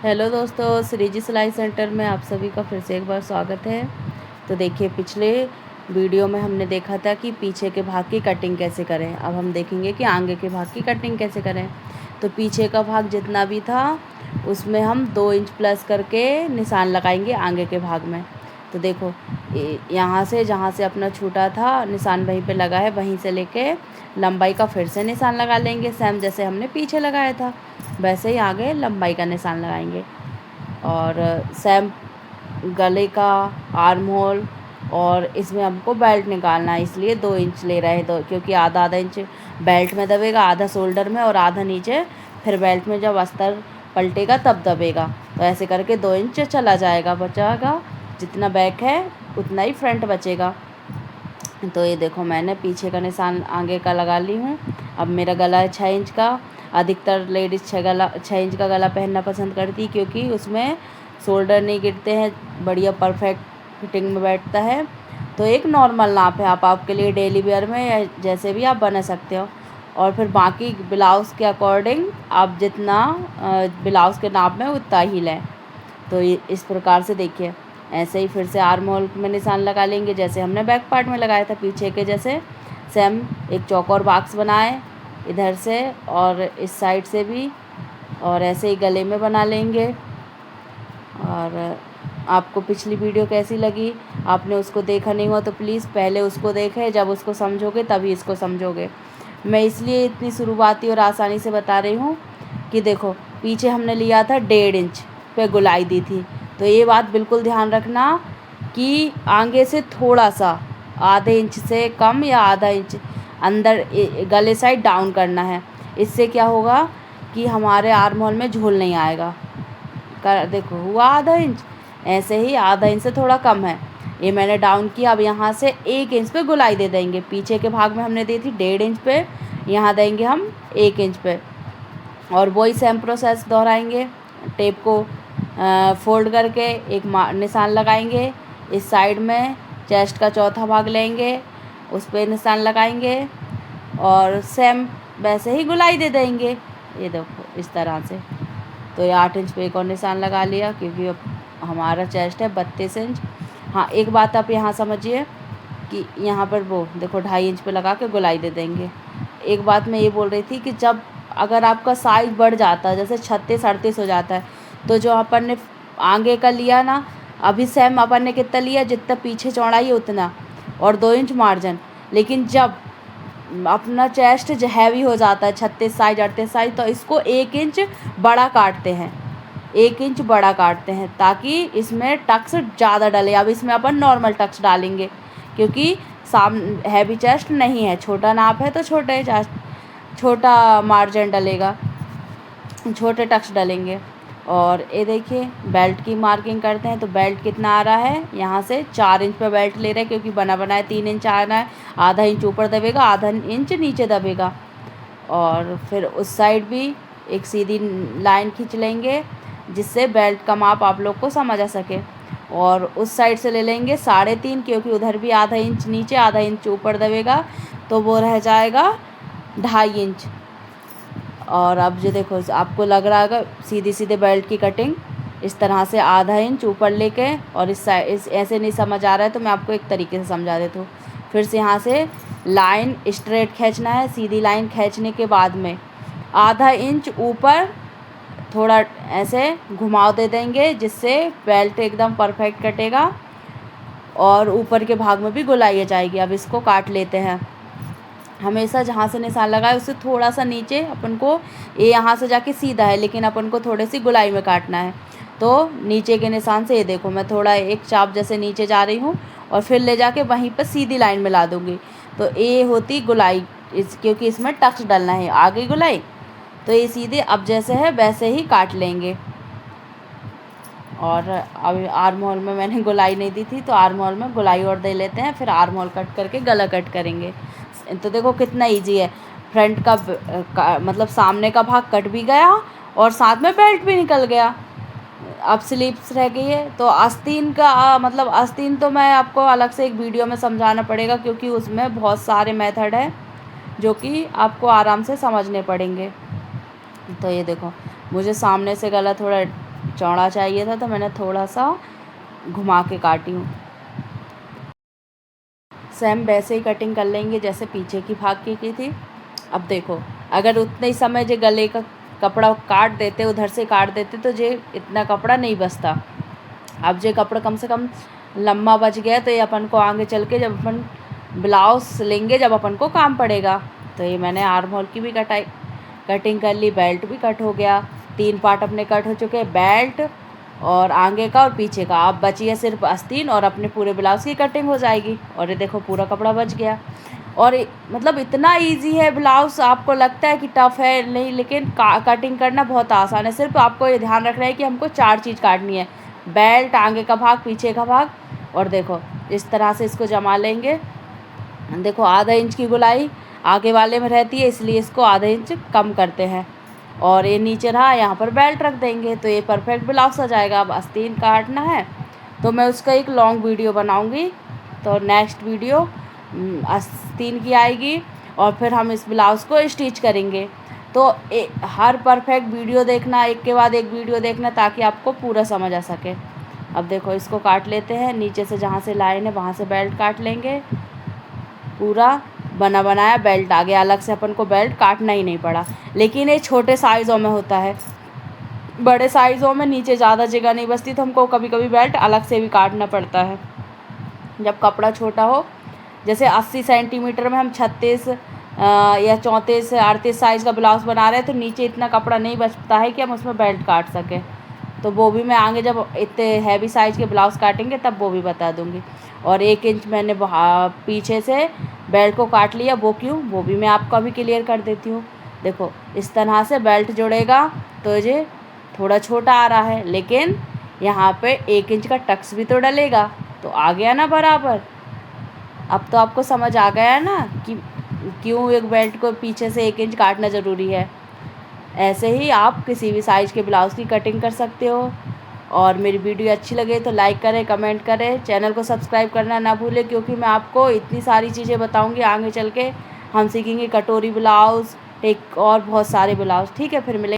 Hello दोस्तों, श्रीजी सिलाई centre में आप सभी का फिर से एक बार स्वागत है। तो देखिए, पिछले वीडियो में हमने देखा था कि पीछे के भाग की कटिंग कैसे करें। अब हम देखेंगे कि आगे के भाग की कटिंग कैसे करें। तो पीछे का भाग जितना भी था उसमें हम 2 इंच प्लस करके निशान लगाएंगे आगे के भाग में। तो देखो, यहाँ से जहाँ से अपना छूटा था निशान वहीं पे लगा है, वहीं से लेके लंबाई का फिर से निशान लगा लेंगे। सेम जैसे हमने पीछे लगाया था वैसे ही आगे लंबाई का निशान लगाएंगे। और सेम गले का, आर्म होल, और इसमें हमको बेल्ट निकालना है, इसलिए 2 इंच ले रहे हैं। दो, क्योंकि आधा आधा इंच बेल्ट में दबेगा, आधा शोल्डर में और आधा नीचे, फिर बेल्ट में जब अस्तर पलटेगा तब दबेगा। तो ऐसे करके 2 इंच चला जाएगा, बचाएगा। जितना बैक है उतना ही फ्रंट बचेगा। तो ये देखो, मैंने पीछे का निशान आगे का लगा ली हूँ। अब मेरा गला है 6 इंच का। अधिकतर लेडीज़ 6 इंच का गला पहनना पसंद करती, क्योंकि उसमें शोल्डर नहीं गिरते हैं, बढ़िया परफेक्ट फिटिंग में बैठता है। तो एक नॉर्मल नाप है, आप आपके लिए डेली वेयर में या जैसे भी आप बना सकते हो। और फिर बाकी ब्लाउज़ के अकॉर्डिंग आप जितना ब्लाउज़ के नाप में उतना ही लें। तो ये इस प्रकार से देखिए, ऐसे ही फिर से आर्म होल में निशान लगा लेंगे जैसे हमने बैक पार्ट में लगाया था पीछे के जैसे। सेम एक चौकोर बॉक्स बनाए इधर से और इस साइड से भी, और ऐसे ही गले में बना लेंगे। और आपको पिछली वीडियो कैसी लगी, आपने उसको देखा नहीं हुआ तो प्लीज़ पहले उसको देखें, जब उसको समझोगे तभी इसको समझोगे। मैं इसलिए इतनी शुरुआती और आसानी से बता रही हूँ कि देखो, पीछे हमने लिया था 1.5 इंच पे गुलाई दी थी। तो ये बात बिल्कुल ध्यान रखना कि आगे से थोड़ा सा आधे इंच से कम या आधा इंच अंदर गले साइड डाउन करना है। इससे क्या होगा कि हमारे आर्म होल में झोल नहीं आएगा। देखो, हुआ आधा इंच। ऐसे ही आधा इंच से थोड़ा कम है, ये मैंने डाउन किया। अब यहाँ से 1 इंच पे गुलाई दे देंगे। पीछे के भाग में हमने दी थी 1.5 इंच पे, यहाँ देंगे हम 1 इंच पे। और वही सेम प्रोसेस दोहराएंगे। टेप को फोल्ड करके एक निशान लगाएंगे इस साइड में। चेस्ट का चौथा भाग लेंगे, उस पर निशान लगाएंगे और सेम वैसे ही गुलाई दे देंगे। ये देखो, इस तरह से। तो ये 8 इंच पे एक और निशान लगा लिया, क्योंकि अब हमारा चेस्ट है 32 इंच। हाँ, एक बात आप यहाँ समझिए कि यहाँ पर वो देखो 2.5 इंच पे लगा के गुलाई दे देंगे। एक बात मैं ये बोल रही थी कि जब अगर आपका साइज़ बढ़ जाता है, जैसे 36-38 हो जाता है, तो जो अपन ने आगे का लिया ना, अभी सेम अपन ने कितना लिया, जितना पीछे चौड़ाई है उतना, और 2 इंच मार्जिन। लेकिन जब अपना चेस्ट हैवी हो जाता है 36 साइज 38 साइज, तो इसको 1 इंच बड़ा काटते हैं। 1 इंच बड़ा काटते हैं ताकि इसमें टक्स ज़्यादा डले। अब इसमें अपन नॉर्मल टक्स डालेंगे, क्योंकि हैवी चेस्ट नहीं है, छोटा नाप है तो छोटा मार्जिन डलेगा, छोटे टक्स डलेंगे। और ये देखिए, बेल्ट की मार्किंग करते हैं। तो बेल्ट कितना आ रहा है, यहाँ से 4 इंच पे बेल्ट ले रहे हैं, क्योंकि बना बनाया 3 इंच आना है। आधा इंच ऊपर दबेगा, आधा इंच नीचे दबेगा। और फिर उस साइड भी एक सीधी लाइन खींच लेंगे, जिससे बेल्ट का माप आप लोग को समझ आ सके। और उस साइड से ले लेंगे 3.5, क्योंकि उधर भी आधा इंच नीचे आधा इंच ऊपर दबेगा, तो वो रह जाएगा 2.5 इंच। और अब जो देखो, आपको लग रहा होगा सीधी सीधे बेल्ट की कटिंग इस तरह से आधा इंच ऊपर लेके, और इस ऐसे नहीं समझ आ रहा है तो मैं आपको एक तरीके से समझा देती हूँ। फिर से यहाँ से लाइन स्ट्रेट खींचना है। सीधी लाइन खींचने के बाद में आधा इंच ऊपर थोड़ा ऐसे घुमाव दे देंगे, जिससे बेल्ट एकदम परफेक्ट कटेगा और ऊपर के भाग में भी गुलाई आ जाएगी। अब इसको काट लेते हैं। हमेशा जहाँ से निशान लगाए उससे थोड़ा सा नीचे अपन को, ये यहाँ से जाके सीधा है लेकिन अपन को थोड़ी सी गुलाई में काटना है। तो नीचे के निशान से ये देखो, मैं थोड़ा एक चाप जैसे नीचे जा रही हूँ और फिर ले जाके वहीं पर सीधी लाइन में ला दूँगी। तो ये होती गुलाई, क्योंकि इसमें टक्स डालना है, आगे गुलाई। तो ये सीधे अब जैसे है वैसे ही काट लेंगे। और अब आर्म होल में मैंने गुलाई नहीं दी थी, तो आर्म होल में गुलाई और दे लेते हैं, फिर आर्म होल कट करके गला कट करेंगे। तो देखो कितना इजी है। फ्रंट का मतलब सामने का भाग कट भी गया और साथ में बेल्ट भी निकल गया। अब स्लीव्स रह गई है। तो आस्तीन का मतलब आस्तीन तो मैं आपको अलग से एक वीडियो में समझाना पड़ेगा, क्योंकि उसमें बहुत सारे मेथड है जो कि आपको आराम से समझने पड़ेंगे। तो ये देखो, मुझे सामने से गला थोड़ा चौड़ा चाहिए था तो मैंने थोड़ा सा घुमा के काटी हूँ। सेम वैसे ही कटिंग कर लेंगे जैसे पीछे की भाग की थी। अब देखो, अगर उतने ही समय जो गले का कपड़ा काट देते, उधर से काट देते तो ये इतना कपड़ा नहीं बचता। अब ये कपड़ा कम से कम लम्बा बच गया तो ये अपन को आगे चल के जब अपन ब्लाउज लेंगे, जब अपन को काम पड़ेगा। तो ये मैंने आर्म होल की भी कटिंग कर ली, बेल्ट भी कट हो गया, 3 पार्ट अपने कट हो चुके हैं, बेल्ट और आगे का और पीछे का। अब बची है सिर्फ आस्तीन और अपने पूरे ब्लाउज़ की कटिंग हो जाएगी। और ये देखो पूरा कपड़ा बच गया। और मतलब इतना इजी है ब्लाउज़, आपको लगता है कि टफ़ है, नहीं, लेकिन कटिंग करना बहुत आसान है। सिर्फ आपको ये ध्यान रखना है कि हमको 4 चीज़ काटनी है, बेल्ट, आगे का भाग, पीछे का भाग। और देखो इस तरह से इसको जमा लेंगे। देखो आधा इंच की गोलाई आगे वाले में रहती है, इसलिए इसको आधा इंच कम करते हैं। और ये नीचे रहा, यहाँ पर बेल्ट रख देंगे तो ये परफेक्ट ब्लाउज आ जाएगा। अब आस्तीन काटना है तो मैं उसका एक लॉन्ग वीडियो बनाऊंगी, तो नेक्स्ट वीडियो आस्तीन की आएगी और फिर हम इस ब्लाउज़ को स्टिच करेंगे। तो हर परफेक्ट वीडियो देखना, एक के बाद एक वीडियो देखना, ताकि आपको पूरा समझ आ सके। अब देखो इसको काट लेते हैं, नीचे से जहाँ से लाइन है वहाँ से बेल्ट काट लेंगे। पूरा बना बनाया बेल्ट आ गया, अलग से अपन को बेल्ट काटना ही नहीं पड़ा। लेकिन ये छोटे साइज़ों में होता है, बड़े साइज़ों में नीचे ज़्यादा जगह नहीं बचती तो हमको कभी कभी बेल्ट अलग से भी काटना पड़ता है जब कपड़ा छोटा हो। जैसे 80 सेंटीमीटर में हम 36 या 34 38 साइज़ का ब्लाउज़ बना रहे हैं तो नीचे इतना कपड़ा नहीं बचता है कि हम उसमें बेल्ट काट सकें। तो वो भी मैं आगे जब इतने हैवी साइज़ के ब्लाउज़ काटेंगे तब वो भी बता दूँगी। और 1 इंच मैंने पीछे से बेल्ट को काट लिया, वो क्यों, वो भी मैं आपको अभी क्लियर कर देती हूँ। देखो इस तरह से बेल्ट जुड़ेगा तो ये थोड़ा छोटा आ रहा है, लेकिन यहाँ पे 1 इंच का टक्स भी तो डलेगा, तो आ गया ना बराबर। अब तो आपको समझ आ गया ना कि क्यों एक बेल्ट को पीछे से 1 इंच काटना ज़रूरी है। ऐसे ही आप किसी भी साइज़ के ब्लाउज़ की कटिंग कर सकते हो। और मेरी वीडियो अच्छी लगे तो लाइक करें, कमेंट करें, चैनल को सब्सक्राइब करना ना भूलें, क्योंकि मैं आपको इतनी सारी चीज़ें बताऊंगी आगे चल के। हम सीखेंगे कटोरी ब्लाउज़, एक और बहुत सारे ब्लाउज़। ठीक है, फिर मिलेंगे।